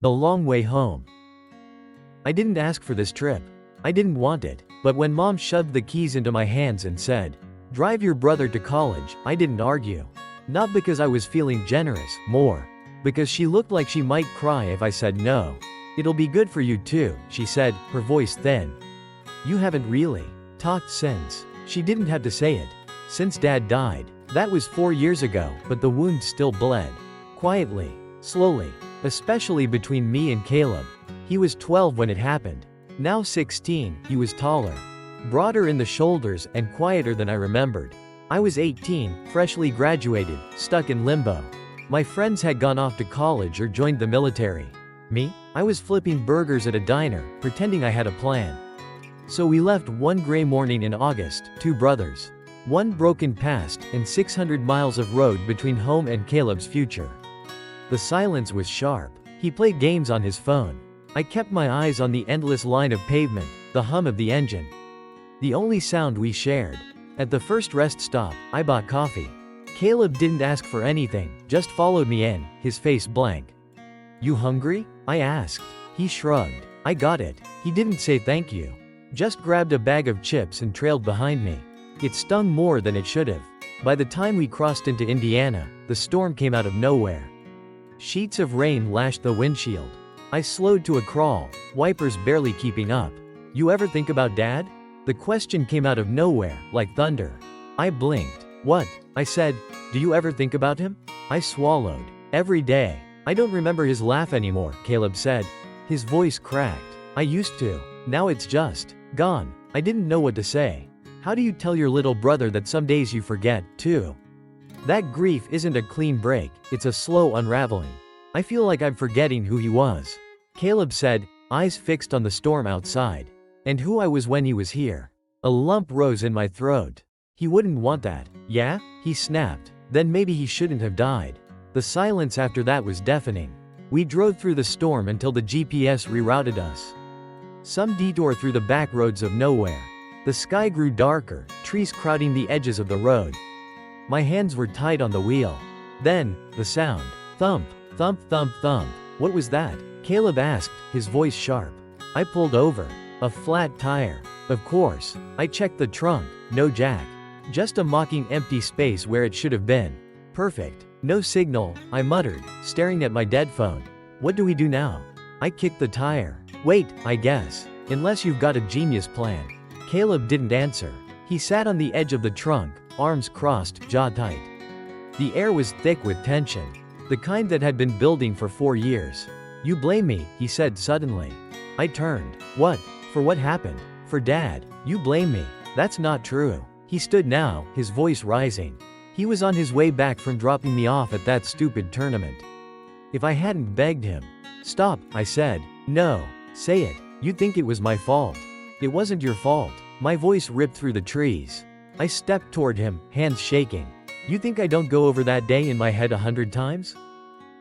The long way home. I didn't ask for this trip. I didn't want it, but when Mom shoved the keys into my hands and said, "Drive your brother to college," I didn't argue. Not because I was feeling generous, more because she looked like she might cry if I said no. "It'll be good for you too," she said, her voice thin. "You haven't really talked since." She didn't have to say it. Since Dad died. That was 4 years ago, but the wound still bled. Quietly. Slowly. Especially between me and Caleb. He was 12 when it happened. Now 16, he was taller, broader in the shoulders, and quieter than I remembered. I was 18, freshly graduated, stuck in limbo. My friends had gone off to college or joined the military. Me? I was flipping burgers at a diner, pretending I had a plan. So we left one gray morning in August, two brothers. One broken past, and 600 miles of road between home and Caleb's future. The silence was sharp. He played games on his phone. I kept my eyes on the endless line of pavement, the hum of the engine. The only sound we shared. At the first rest stop, I bought coffee. Caleb didn't ask for anything, just followed me in, his face blank. "You hungry?" I asked. He shrugged. I got it. He didn't say thank you. Just grabbed a bag of chips and trailed behind me. It stung more than it should have. By the time we crossed into Indiana, the storm came out of nowhere. Sheets of rain lashed the windshield. I slowed to a crawl, wipers barely keeping up. "You ever think about Dad?" The question came out of nowhere, like thunder. I blinked. "What?" I said. "Do you ever think about him?" I swallowed. "Every day." "I don't remember his laugh anymore," Caleb said. His voice cracked. "I used to. Now it's just gone." I didn't know what to say. How do you tell your little brother that some days you forget, too? That grief isn't a clean break, it's a slow unraveling. I feel like I'm forgetting who he was. Caleb said, eyes fixed on the storm outside. And who I was when he was here. A lump rose in my throat. He wouldn't want that. "Yeah?" he snapped. Then maybe he shouldn't have died. The silence after that was deafening. We drove through the storm until the GPS rerouted us. Some detour through the back roads of nowhere. The sky grew darker, trees crowding the edges of the road. My hands were tight on the wheel. Then, the sound. Thump, thump, thump, thump. What was that? Caleb asked, his voice sharp. I pulled over. A flat tire. Of course. I checked the trunk. No jack. Just a mocking empty space where it should have been. Perfect. No signal, I muttered, staring at my dead phone. What do we do now? I kicked the tire. Wait, I guess. Unless you've got a genius plan. Caleb didn't answer. He sat on the edge of the trunk, arms crossed, jaw tight. The air was thick with tension. The kind that had been building for 4 years. You blame me, he said suddenly. I turned. What? For what happened? For Dad. You blame me. That's not true. He stood now, his voice rising. He was on his way back from dropping me off at that stupid tournament. If I hadn't begged him. Stop, I said. No. Say it. You'd think it was my fault. It wasn't your fault. My voice ripped through the trees. I stepped toward him, hands shaking. You think I don't go over that day in my head 100 times?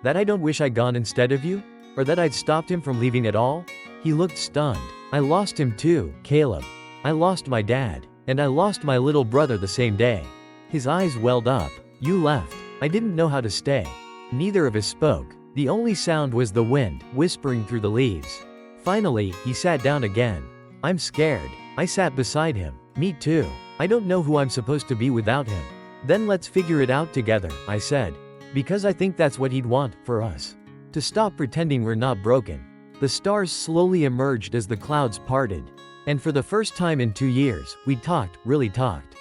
That I don't wish I'd gone instead of you? Or that I'd stopped him from leaving at all? He looked stunned. I lost him too, Caleb. I lost my dad. And I lost my little brother the same day. His eyes welled up. You left. I didn't know how to stay. Neither of us spoke. The only sound was the wind, whispering through the leaves. Finally, he sat down again. I'm scared. I sat beside him. Me too. I don't know who I'm supposed to be without him. Then let's figure it out together, I said. Because I think that's what he'd want, for us. To stop pretending we're not broken. The stars slowly emerged as the clouds parted. And for the first time in 2 years, we talked, really talked.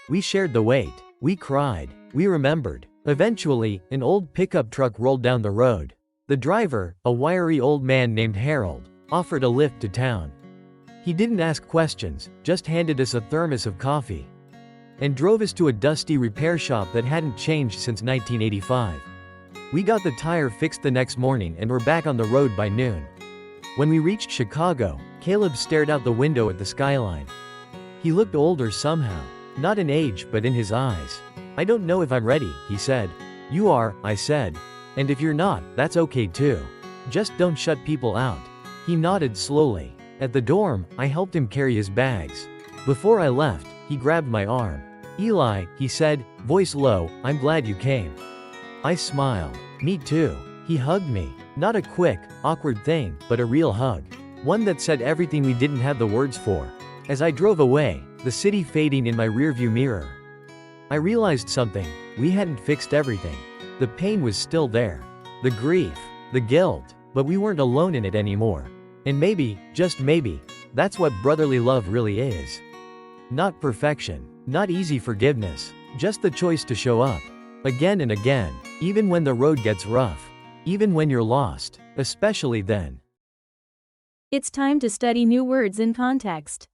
We shared the weight. We cried. We remembered. Eventually, an old pickup truck rolled down the road. The driver, a wiry old man named Harold, offered a lift to town. He didn't ask questions, just handed us a thermos of coffee. And drove us to a dusty repair shop that hadn't changed since 1985. We got the tire fixed the next morning and were back on the road by noon. When we reached Chicago, Caleb stared out the window at the skyline. He looked older somehow, not in age but in his eyes. I don't know if I'm ready, he said. You are, I said. And if you're not, that's okay too. Just don't shut people out. He nodded slowly. At the dorm, I helped him carry his bags. Before I left, he grabbed my arm. Eli, he said, voice low, I'm glad you came. I smiled. Me too. He hugged me. Not a quick, awkward thing, but a real hug. One that said everything we didn't have the words for. As I drove away, the city fading in my rearview mirror, I realized something. We hadn't fixed everything. The pain was still there. The grief, the guilt, but we weren't alone in it anymore. And maybe, just maybe, that's what brotherly love really is. Not perfection, not easy forgiveness, just the choice to show up. Again and again, even when the road gets rough. Even when you're lost, especially then. It's time to study new words in context.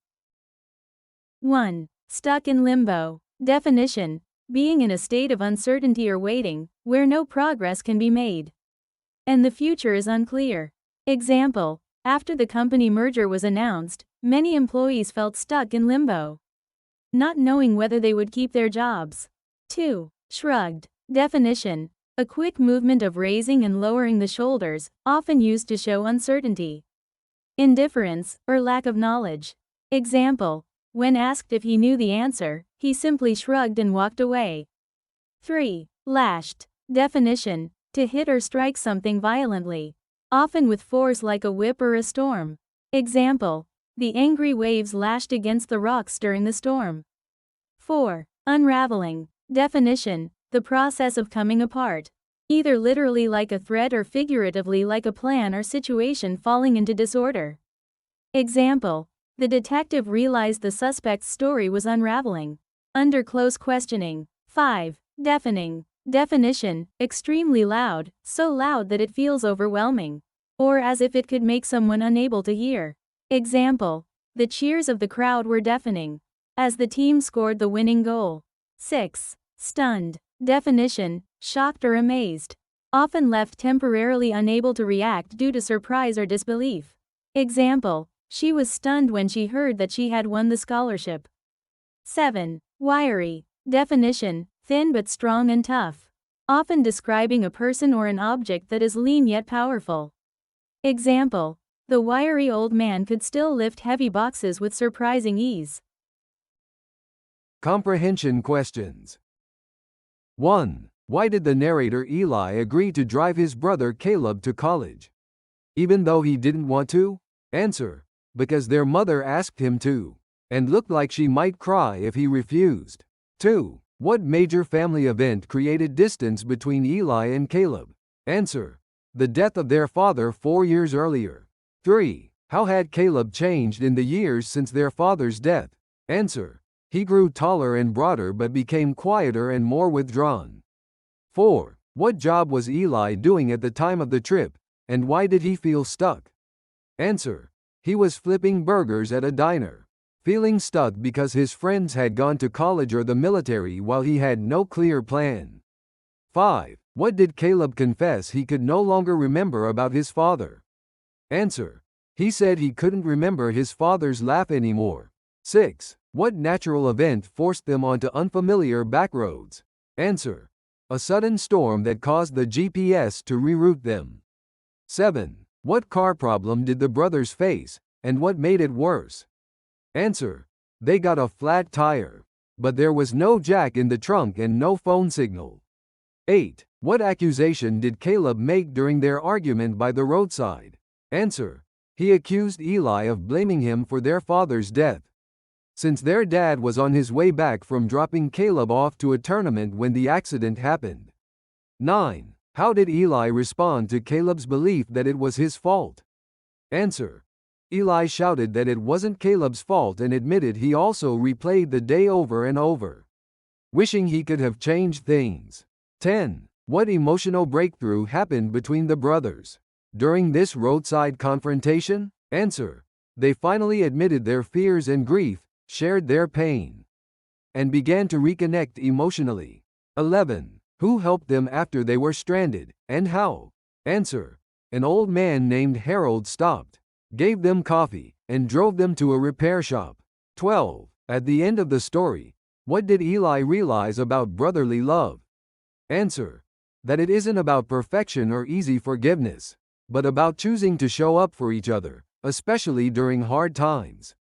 1. Stuck in limbo. Definition: being in a state of uncertainty or waiting, where no progress can be made, and the future is unclear. Example: after the company merger was announced, many employees felt stuck in limbo, not knowing whether they would keep their jobs. 2. Shrugged. Definition: a quick movement of raising and lowering the shoulders, often used to show uncertainty, indifference, or lack of knowledge. Example: when asked if he knew the answer, he simply shrugged and walked away. 3. Lashed. Definition: to hit or strike something violently, often with force like a whip or a storm. Example: the angry waves lashed against the rocks during the storm. 4. Unraveling. Definition: the process of coming apart, either literally like a thread or figuratively like a plan or situation falling into disorder. Example: the detective realized the suspect's story was unraveling under close questioning. 5. Deafening. Definition: extremely loud, so loud that it feels overwhelming, or as if it could make someone unable to hear. Example: the cheers of the crowd were deafening as the team scored the winning goal. 6. Stunned. Definition: shocked or amazed, often left temporarily unable to react due to surprise or disbelief. Example: she was stunned when she heard that she had won the scholarship. 7. Wiry. Definition: thin but strong and tough, often describing a person or an object that is lean yet powerful. Example: the wiry old man could still lift heavy boxes with surprising ease. Comprehension questions. 1. Why did the narrator Eli agree to drive his brother Caleb to college, even though he didn't want to? Answer: because their mother asked him to, and looked like she might cry if he refused. 2. What major family event created distance between Eli and Caleb? Answer: the death of their father 4 years earlier. 3. How had Caleb changed in the years since their father's death? Answer: he grew taller and broader but became quieter and more withdrawn. 4. What job was Eli doing at the time of the trip, and why did he feel stuck? Answer: he was flipping burgers at a diner, feeling stuck because his friends had gone to college or the military while he had no clear plan. 5. What did Caleb confess he could no longer remember about his father? Answer: he said he couldn't remember his father's laugh anymore. 6. What natural event forced them onto unfamiliar backroads? Answer: a sudden storm that caused the GPS to reroute them. 7. What car problem did the brothers face, and what made it worse? Answer: they got a flat tire, but there was no jack in the trunk and no phone signal. 8. What accusation did Caleb make during their argument by the roadside? Answer: he accused Eli of blaming him for their father's death, since their dad was on his way back from dropping Caleb off to a tournament when the accident happened. 9. How did Eli respond to Caleb's belief that it was his fault? Answer: Eli shouted that it wasn't Caleb's fault and admitted he also replayed the day over and over, wishing he could have changed things. 10. What emotional breakthrough happened between the brothers during this roadside confrontation? Answer: they finally admitted their fears and grief, shared their pain, and began to reconnect emotionally. 11. Who helped them after they were stranded, and how? Answer: an old man named Harold stopped, gave them coffee, and drove them to a repair shop. 12. At the end of the story, what did Eli realize about brotherly love? Answer: that it isn't about perfection or easy forgiveness, but about choosing to show up for each other, especially during hard times.